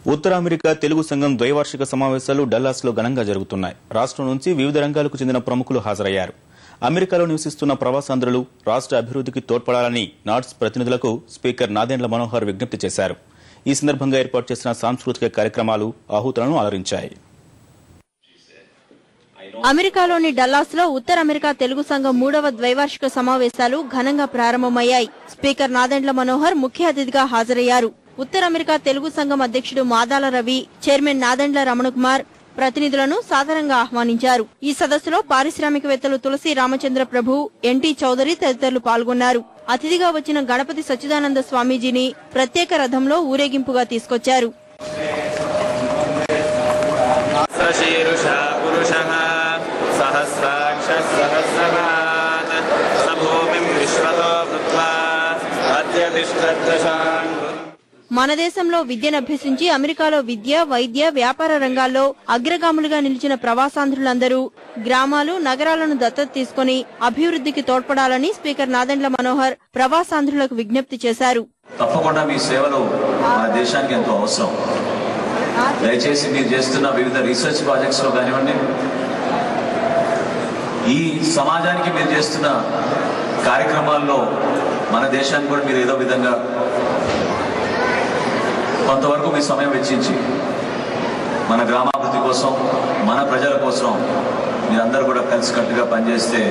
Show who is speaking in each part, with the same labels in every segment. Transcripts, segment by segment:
Speaker 1: ఉత్తర America Telugu సంఘం ద్వైవార్షిక సమావేశాలు డల్లాస్ లో ఘనంగా జరుగుతున్నాయి. రాష్ట్రం నుంచి వివిధ రంగాలకు చెందిన ప్రముఖులు హాజరయ్యారు. అమెరికాలో నివసిస్తున్న ప్రవాసాంధ్రులు రాష్ట్ర అభివృద్ధికి తోడ్పడాలని నాట్స్ ప్రతినిధులకు స్పీకర్ నాదెండ్ల మనోహర్ విజ్ఞప్తి చేశారు. ఈ సందర్భంగా ఏర్పాటు చేసిన సాంస్కృతిక కార్యక్రమాలు ఆహుతులను అలరించాయి.
Speaker 2: అమెరికాలోని డల్లాస్ లో ఉత్తర అమెరికా తెలుగు సంఘం 3వ ద్వైవార్షిక సమావేశాలు ఘనంగా ప్రారంభమయ్యాయి. స్పీకర్ నాదెండ్ల మనోహర్ ముఖ్య అతిథిగా హాజరయ్యారు. ఉత్తర అమెరికా తెలుగు సంఘం అధ్యక్షుడు మాదాల రవి, చైర్మన్ నాదెండ్ల రమణకుమార్ ప్రతినిధులను సాదరంగా ఆహ్వానించారు. ఈ సదస్సులో పారిశ్రామికవేత్తలు తులసి రామచంద్ర ప్రభు, ఎన్టీ చౌదరి తదితరులు పాల్గొన్నారు. అతిథిగా వచ్చిన గణపతి సచ్చిదానంద స్వామీజీని ప్రత్యేక రథంలో ఊరేగింపుగా తీసుకొచ్చారు. మన దేశంలో విద్యను అభ్యసించి అమెరికాలో విద్య, వైద్య, వ్యాపార రంగాల్లో అగ్రగాములుగా నిలిచిన ప్రవాసాంధ్రులందరూ గ్రామాలు, నగరాలను దత్తత తీసుకుని అభివృద్ధికి తోడ్పడాలని స్పీకర్ నాదెండ్ల మనోహర్ ప్రవాసాంధ్రులకు విజ్ఞప్తి చేశారు.
Speaker 3: తప్పకుండా మీ సేవలు మన దేశానికి ఎంతో అవసరం. దయచేసి మీరు చేస్తున్న వివిధ రీసెర్చ్ ప్రాజెక్ట్స్ లో కానివ్వండి, ఈ సమాజానికి మీరు చేస్తున్న కార్యక్రమాల్లో మన దేశానికి కూడా మీరు ఏదో విధంగా కొంతవరకు మీ సమయం వెచ్చించి మన గ్రామాభివృద్ధి కోసం, మన ప్రజల కోసం మీరందరూ కూడా కలిసికట్టుగా పనిచేస్తే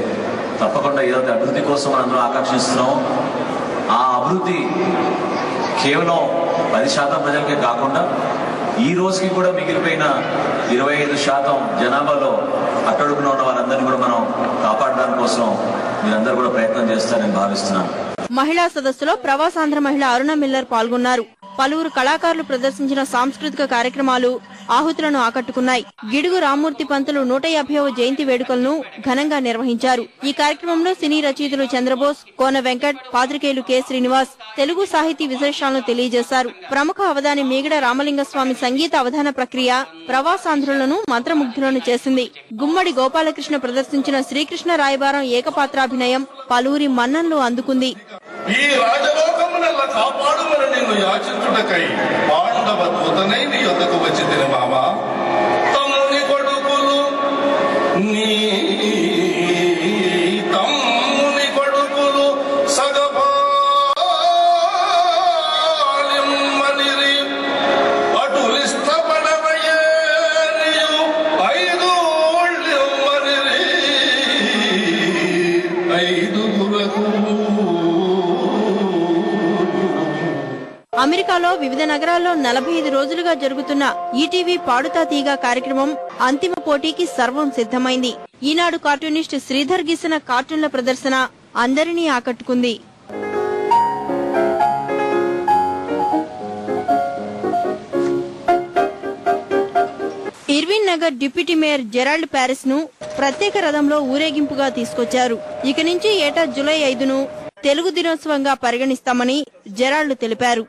Speaker 3: తప్పకుండా ఏదైతే అభివృద్ధి కోసం మనందరం ఆకాంక్షిస్తున్నామో ఆ అభివృద్ధి కేవలం 10% ప్రజలకే కాకుండా ఈ రోజుకి కూడా మిగిలిపోయిన 25% జనాభాలో అట్టడుగున ఉన్న వారందరినీ కూడా మనం కాపాడడానికి కోసం మీరందరూ కూడా ప్రయత్నం చేస్తారని భావిస్తున్నాను.
Speaker 2: మహిళా సదస్సులో ప్రవాసాంధ్ర మహిళ అరుణ మిల్లర్ పాల్గొన్నారు. పలువురు కళాకారులు ప్రదర్శించిన సాంస్కృతిక కార్యక్రమాలు ఆహుతులను ఆకట్టుకున్నాయి. గిడుగు రామ్మూర్తి పంతులు 150వ జయంతి వేడుకలను ఘనంగా నిర్వహించారు. ఈ కార్యక్రమంలో సినీ రచయితలు చంద్రబోస్, కోన వెంకట్, పాత్రికేయులు కె శ్రీనివాస్ తెలుగు సాహితీ విశేషాలను తెలియజేశారు. ప్రముఖ అవధాని మీగడ రామలింగస్వామి సంగీత అవధాన ప్రక్రియ ప్రవాసాంధ్రులను మంత్రముగ్ధులను చేసింది. గుమ్మడి గోపాలకృష్ణ ప్రదర్శించిన శ్రీకృష్ణ రాయబారం ఏకపాత్రాభినయం పలువురి మన్ననలు అందుకుంది.
Speaker 4: ఈ రాజలోకమునల్ల కాపాడుమని నిన్ను యాచించుటకై పాండవ దూతనై నీ యొద్దకు వచ్చితిన మామా. తమ్ముని కొడుకులు నీ తమ్ముని కొడుకులు సగపాలిమ్మనిరి అటులిష్టపడవయే నీయు ఐదుళ్ళిమ్మనిరి ఐదుగురకు.
Speaker 2: అమెరికాలో వివిధ నగరాల్లో 45 రోజులుగా జరుగుతున్న ఈటీవీ పాడుతా తీగ కార్యక్రమం అంతిమ పోటీకి సర్వం సిద్ధమైంది. ఈనాడు కార్టూనిస్ట్ శ్రీధర్ గీసిన కార్టూన్ల ప్రదర్శన అందరినీ ఆకట్టుకుంది. ఇర్విన్ నగర్ డిప్యూటీ మేయర్ జెరాల్డ్ ప్యారిస్ ను ప్రత్యేక రథంలో ఊరేగింపుగా తీసుకొచ్చారు. ఇక నుంచి ఏటా జూలై 5ను తెలుగు దినోత్సవంగా పరిగణిస్తామని జెరాల్డ్ తెలిపారు.